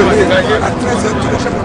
13h, tous les chefs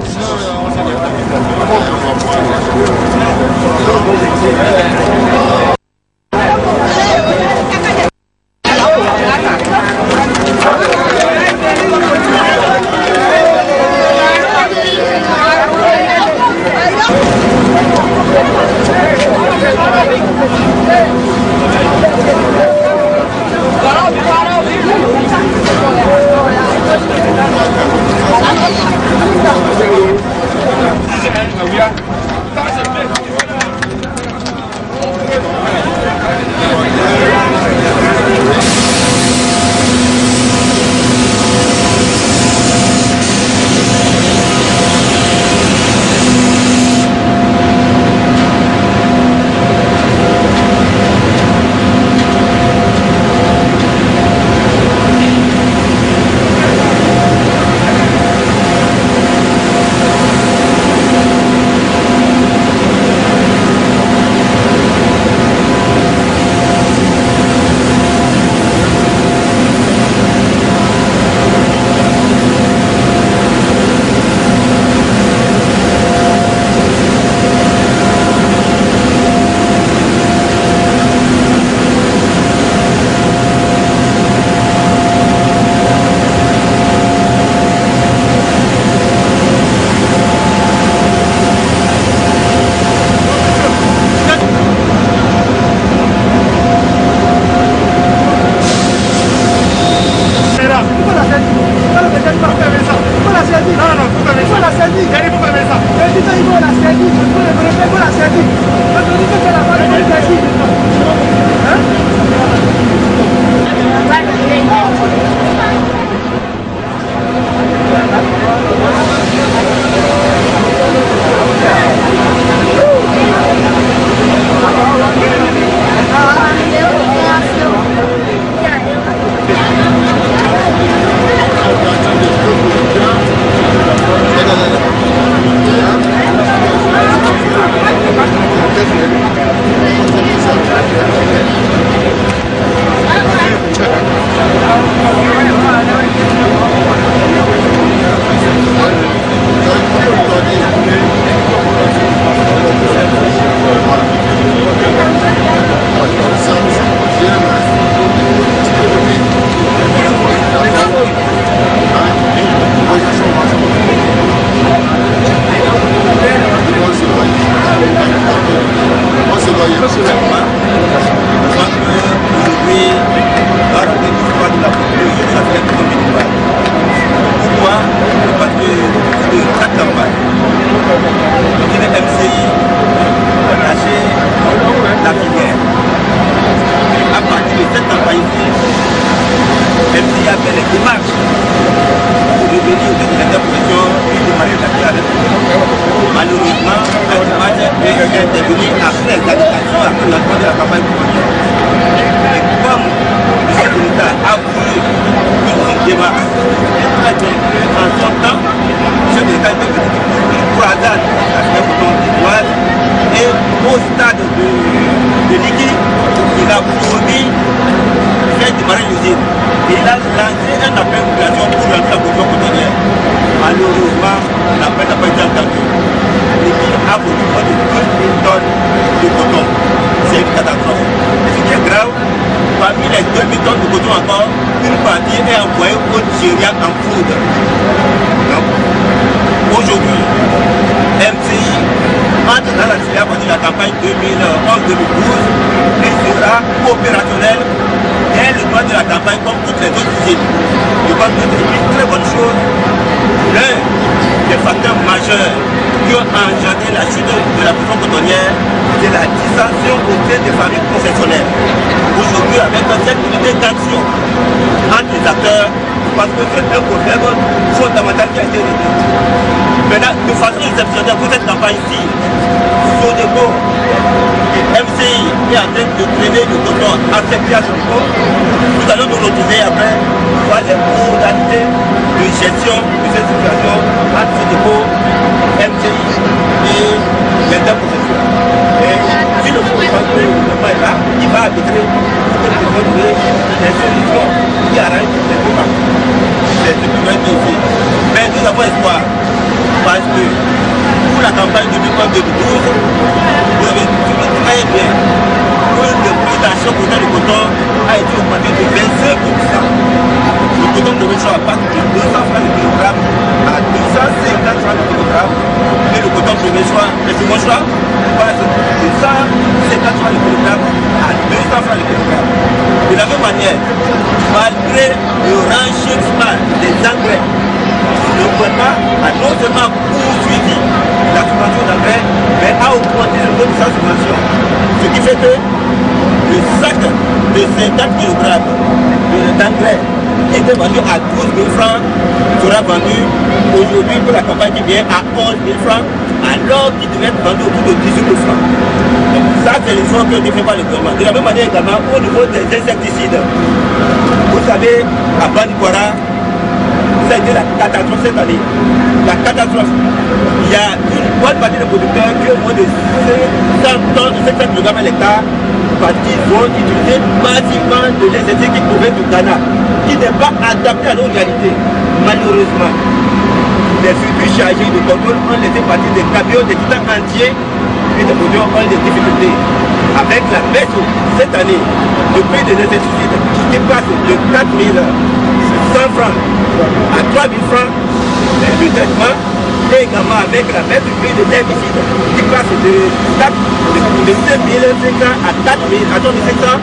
des solutions qui arrêtent les débats. C'est ce que je veux dire. Mais avons espoir. Parce que pour la campagne 2011-2012, vous avez très bien. Le prix d'achat total du coton a été augmenté de 25%. Le coton de Béchon passe de 200 francs le kilogramme à 250 francs le kilogramme. Et le coton de Béchon, le second choix, passe de 150 francs le kilogramme à 200 francs le kilogramme. De la même manière, malgré le renchérissement des engrais, le gouvernement a non seulement poursuivi la subvention d'engrais, mais a augmenté le taux de sa subvention. Ce qui fait que le sac de 50 kg d'engrais qui était vendu à 12 000 francs sera vendu aujourd'hui pour la campagne qui vient à 11 000 francs, alors qu'il devait être vendu autour de 18 000 francs. Donc ça, c'est l'effort que ne fait pas le gouvernement. De la même manière également, au niveau des insecticides, vous savez, à Bandikwara, ça a été la catastrophe cette année. La catastrophe. Il y a une bonne partie des producteurs qui ont moins de 500 tonnes, 700 kg à l'hectare, parce qu'ils vont utiliser massivement de l'insecticide qui provient du Ghana, qui n'est pas adapté à nos réalités. Malheureusement, les fuites chargés de contrôle ont laissé partir des camions, des titans entiers, et des produits ont des difficultés. Avec la baisse cette année, le prix des insecticides qui passe de 4 100 francs à 3 000 francs de traitement, et également avec la baisse du prix de l'herbicide qui passe de 2 500 à 4 000 à 3 500,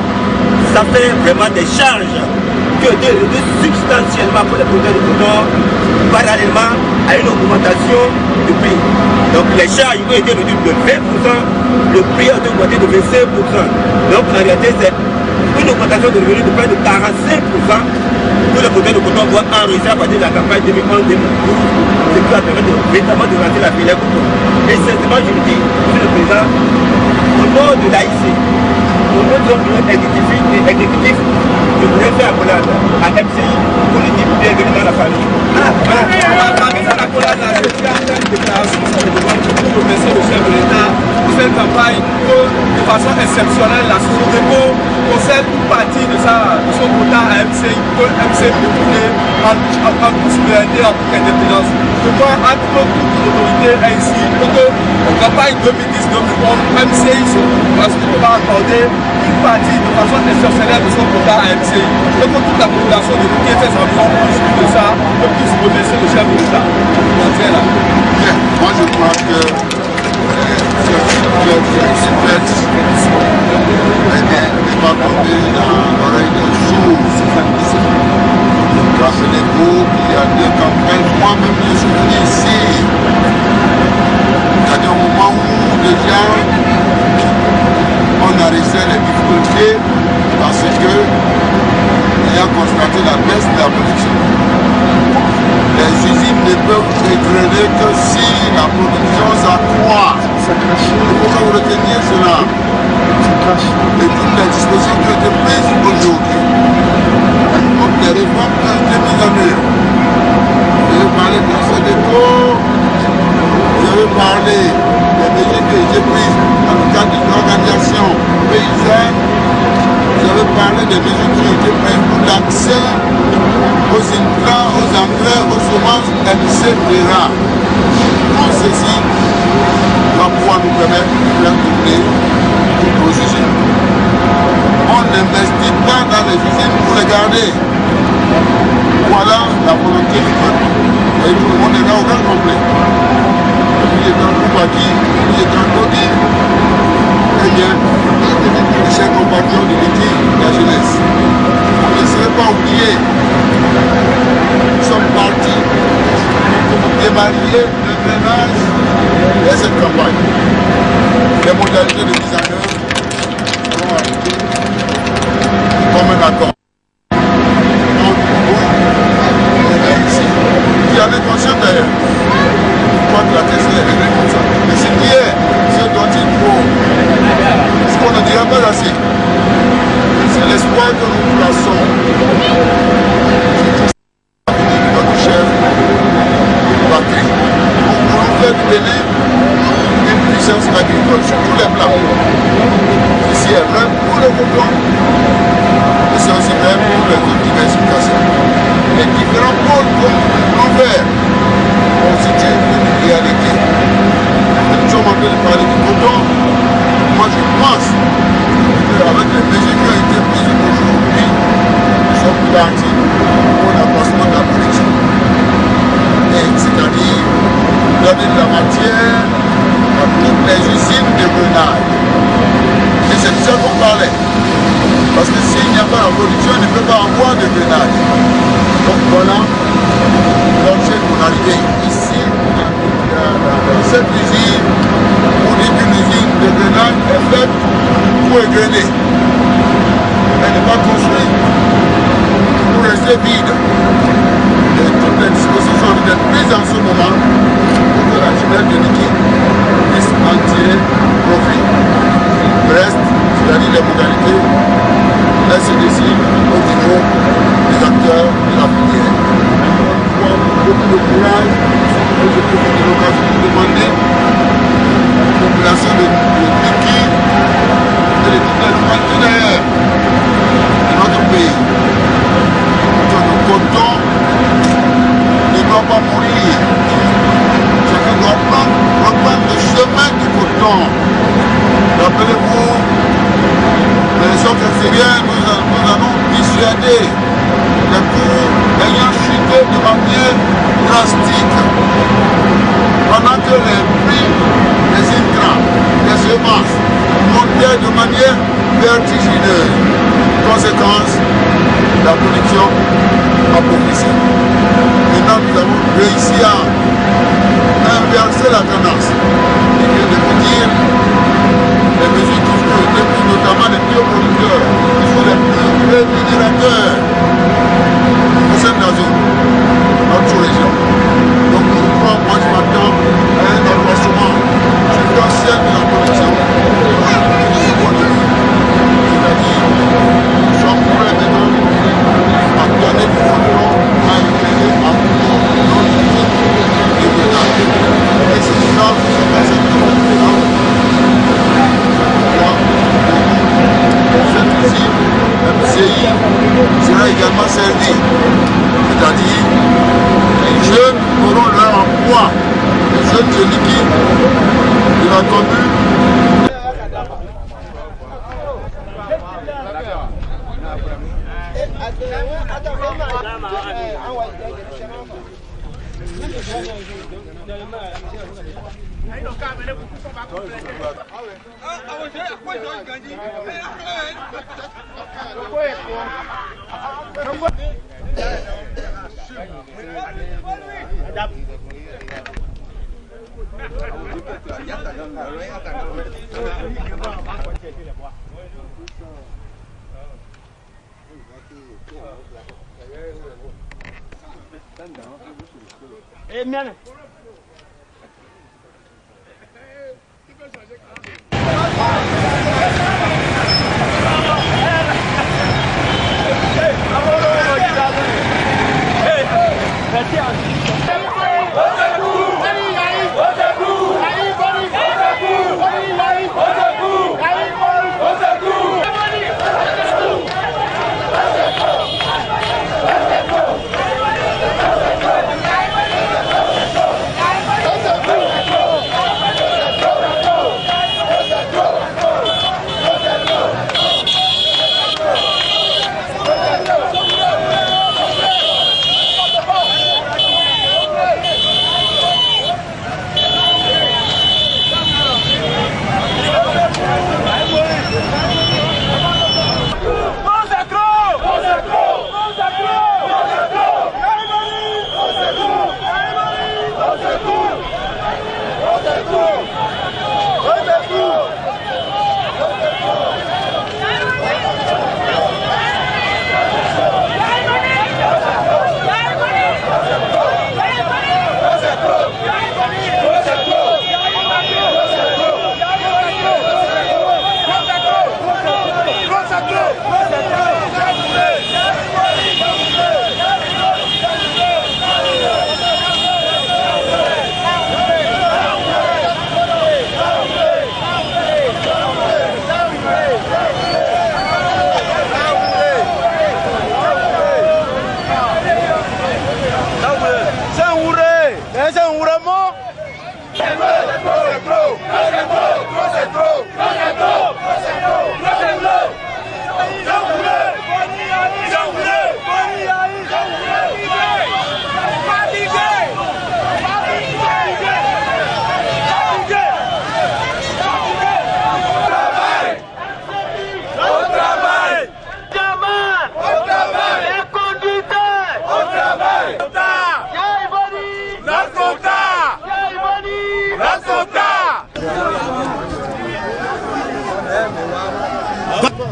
ça fait vraiment des charges qui ont été réduites substantiellement pour les producteurs de coton, parallèlement à une augmentation du prix. Donc les charges ont été réduites de 20%, le prix a été augmenté de 25%. Donc en réalité, c'est une augmentation de revenus de près de 45%. Tous les producteurs de coton vont enregistrer à partir de la campagne 2011-2012, ce qui va permettre véritablement de lancer la filière coton. Et sincèrement, je le dis, monsieur le président, au nom de l'AIC, au nom de notre exécutif, je voudrais faire accolade à MCI pour lui dire bienvenue dans la famille. Parmi cette accolade, je tiens à faire une déclaration sur le devant pour remercier le chef de l'État pour cette campagne que, de façon exceptionnelle, la Sodeco concerne une partie de son quota à MCI pour que MCI peut tourner en toute souveraineté, en toute indépendance. Je crois entre toute l'autorité ainsi pour que la campagne 2010-2011, MCI va accorder une partie de façon exceptionnelle de son quota à MCI. Et que toute la population de l'unité des enfants puisse de ça, que puisse remercier le chef de l'État. Moi je crois que n'est pas tombé dans l'oreille des sourds. Grâce à l'époque, il y a deux campagnes, moi-même je suis venu ici. Il y a des moments où déjà on arrêtait les difficultés parce que il a constaté la baisse de la production. Les usines ne peuvent écraimer que si la production s'accroît. Il faut que vous reteniez cela. Et toutes les dispositions qui ont été prises aujourd'hui, toutes les réformes qui ont été mises en œuvre. Je vais parler de Sodeco, je vais parler des mesures qui ont été prises dans le cadre de l'organisation paysanne. Je vais parler des mesures qui ont été prises pour l'accès aux intrants, aux engrais, aux semences, etc. Tout ceci va pouvoir nous permettre de faire tourner nos usines. On n'investit pas dans les usines pour les garder. Voilà la volonté du peuple. Et tout le monde est là au grand complet. Il est dans Koubaki, il est dans Dodi. Eh bien, les chers compagnons de l'équipe de la jeunesse, on ne serait pas oublié. Nous sommes partis pour démarrer le drainage de cette campagne. Les modalités de mise en œuvre seront arrêtées comme un accord. Donc, on est ici. Qui en est conscient d'ailleurs. Je crois que la question est réglée comme ça. Mais ce qui est, ce dont il faut, ce qu'on ne dira pas assez, c'est l'espoir que nous plaçons notre chef Bakri. Nous voulons faire du Bénin une puissance agricole sur tous les plans. Ici est vrai pour le coton, et c'est aussi vrai pour les autres diversifications. Les différents pôles comme l'envers grenades. Et c'est de ça qu'on parlait. Parce que s'il n'y a pas la production, il ne peut pas avoir de grenades. Donc voilà l'objet pour arriver ici, dans cette usine. On dit qu'une usine de grenades est faite pour égrener. Elle n'est pas construite pour rester vide. Et toutes les dispositions doivent être prises en ce moment pour que la tunnel de liquide puisse en tirer profit. Le reste, c'est-à-dire les modalités, là se décide au niveau des acteurs de la filière. Beaucoup de courage, et je profite de l'occasion pour demander à la population de liquide et de toutes les localités d'ailleurs de notre pays. Que le coton ne doit pas mourir. Chacun doit reprendre le chemin du coton. Rappelez-vous, les chocs extérieurs nous allons dissuader les cours ayant chuté de manière drastique pendant que les prix des intrants, des semences montaient de manière vertigineuse. Conséquence, la production a progressé. Maintenant, nous avons réussi à inverser la tendance. Et que de dire les mesures qui sont depuis notamment les bioproducteurs, qui sont les plus rémunérateurs au sein de la zone, notre sous-région. Donc, moi, je m'attends à un avancement substantiel de la production. C'est-à-dire, nous sommes prêts maintenant à donner du contrôle à utiliser à notre type de ménage. Et c'est ça qui se passe maintenant. Cette usine, MCI, sera également servie. C'est-à-dire, les jeunes auront leur emploi. Les jeunes de liquide de la commune. Amen.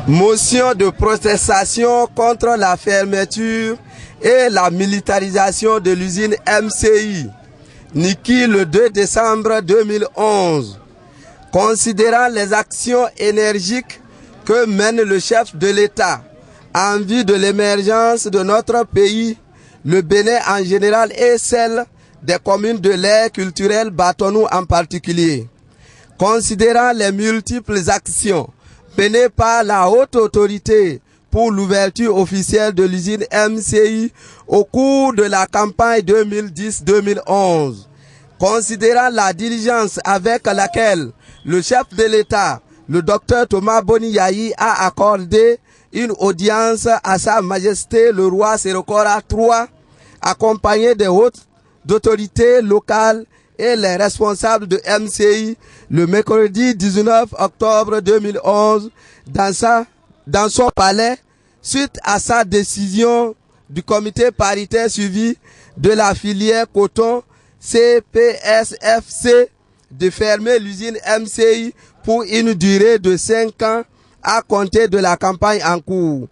Motion de protestation contre la fermeture et la militarisation de l'usine MCI, Niki le 2 décembre 2011. Considérant les actions énergiques que mène le chef de l'État en vue de l'émergence de notre pays, le Bénin en général et celle des communes de l'ère culturelle Batonou en particulier. Considérant les multiples actions menées par la haute autorité pour l'ouverture officielle de l'usine MCI au cours de la campagne 2010-2011, considérant la diligence avec laquelle le chef de l'État, le docteur Thomas Boni Yayi, a accordé une audience à Sa Majesté le roi Sérékora III, accompagné des hautes autorités locales et les responsables de MCI le mercredi 19 octobre 2011 dans son palais, suite à sa décision du comité paritaire suivi de la filière coton CPSFC de fermer l'usine MCI pour une durée de 5 ans à compter de la campagne en cours.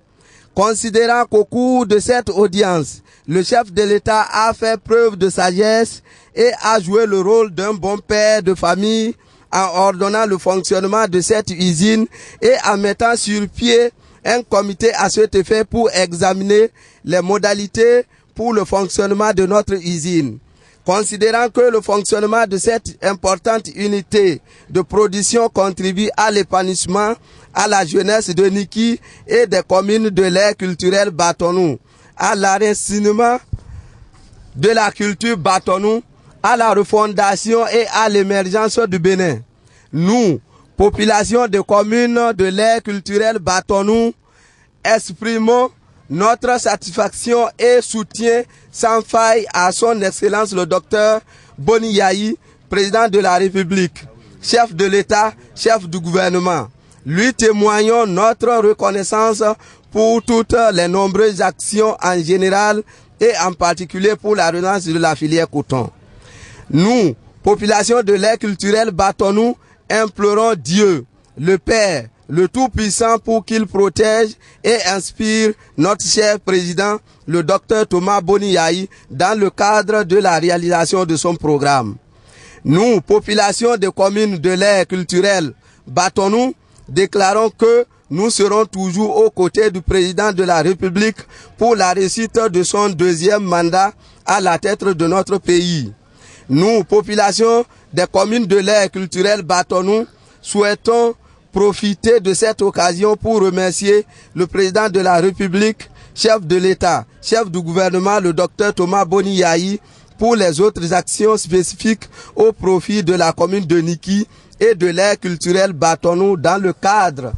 Considérant qu'au cours de cette audience, le chef de l'État a fait preuve de sagesse et a joué le rôle d'un bon père de famille en ordonnant le fonctionnement de cette usine et en mettant sur pied un comité à cet effet pour examiner les modalités pour le fonctionnement de notre usine. Considérant que le fonctionnement de cette importante unité de production contribue à l'épanouissement, à la jeunesse de Niki et des communes de l'ère culturelle Batonou, à l'enracinement de la culture Batonou, à la refondation et à l'émergence du Bénin. Nous, population de communes de l'ère culturelle Batonou, exprimons notre satisfaction et soutien sans faille à son Excellence le docteur Boni Yayi, président de la République, chef de l'État, chef du gouvernement. Lui témoignons notre reconnaissance pour toutes les nombreuses actions en général et en particulier pour la relance de la filière coton. Nous, population de l'ère culturelle Batonou, implorons Dieu, le Père, le Tout-Puissant, pour qu'il protège et inspire notre cher président, le docteur Thomas Boni Yayi, dans le cadre de la réalisation de son programme. Nous, population des communes de l'ère culturelle Batonou, déclarons que nous serons toujours aux côtés du président de la République pour la réussite de son deuxième mandat à la tête de notre pays. Nous, population des communes de l'ère culturelle Batonou, souhaitons profiter de cette occasion pour remercier le président de la République, chef de l'État, chef du gouvernement, le docteur Thomas Boni Yayi, pour les autres actions spécifiques au profit de la commune de Niki et de l'ère culturelle Batonou dans le cadre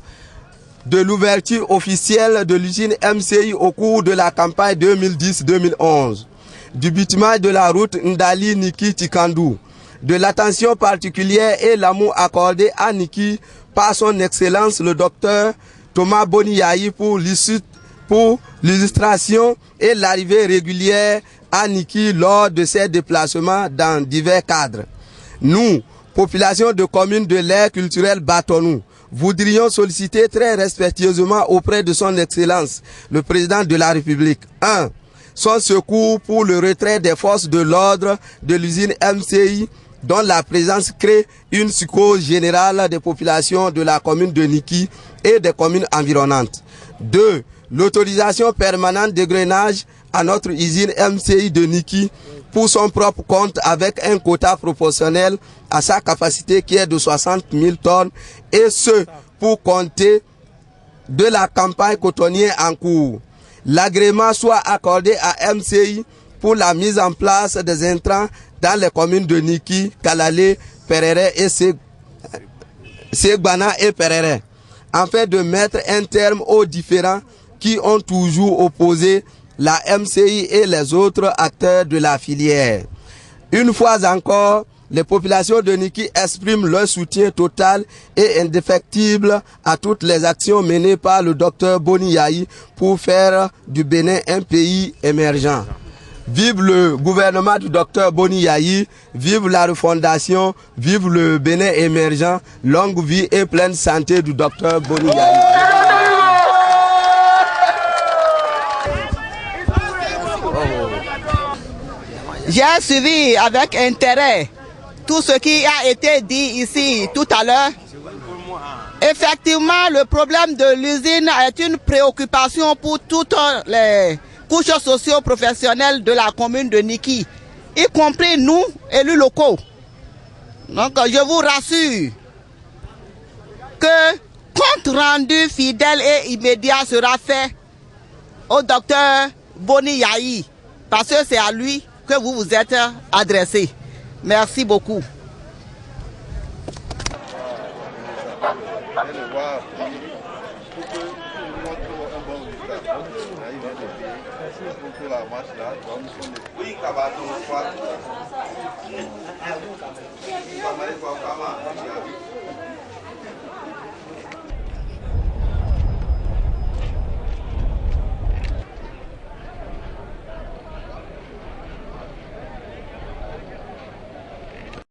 de l'ouverture officielle de l'usine MCI au cours de la campagne 2010-2011, du bitumage de la route Ndali-Niki-Tikandou, de l'attention particulière et l'amour accordé à Niki par son Excellence le docteur Thomas Boni Yayi pour l'illustration et l'arrivée régulière à Niki lors de ses déplacements dans divers cadres. Nous, population de communes de l'ère culturelle Batonou, voudrions solliciter très respectueusement auprès de son Excellence le président de la République 1. Son secours pour le retrait des forces de l'ordre de l'usine MCI, dont la présence crée une psychose générale des populations de la commune de Niki et des communes environnantes. 2. L'autorisation permanente de grainage à notre usine MCI de Niki pour son propre compte avec un quota proportionnel à sa capacité qui est de 60 000 tonnes et ce pour compter de la campagne cotonnière en cours. L'agrément soit accordé à MCI pour la mise en place des intrants dans les communes de Niki, Kalale, Perere et Segbana et Perere, afin de mettre un terme aux différends qui ont toujours opposé la MCI et les autres acteurs de la filière. Une fois encore, les populations de Niki expriment leur soutien total et indéfectible à toutes les actions menées par le docteur Boni Yayi pour faire du Bénin un pays émergent. Vive le gouvernement du docteur Boni Yayi, vive la refondation, vive le Bénin émergent, longue vie et pleine santé du docteur Boni Yayi. J'ai suivi avec intérêt tout ce qui a été dit ici tout à l'heure. Effectivement, le problème de l'usine est une préoccupation pour toutes les couches socio-professionnelles de la commune de Niki, y compris nous, élus locaux. Donc, je vous rassure que compte rendu fidèle et immédiat sera fait au docteur Boni Yahi, parce que c'est à lui que vous vous êtes adressé. Merci beaucoup. Oui,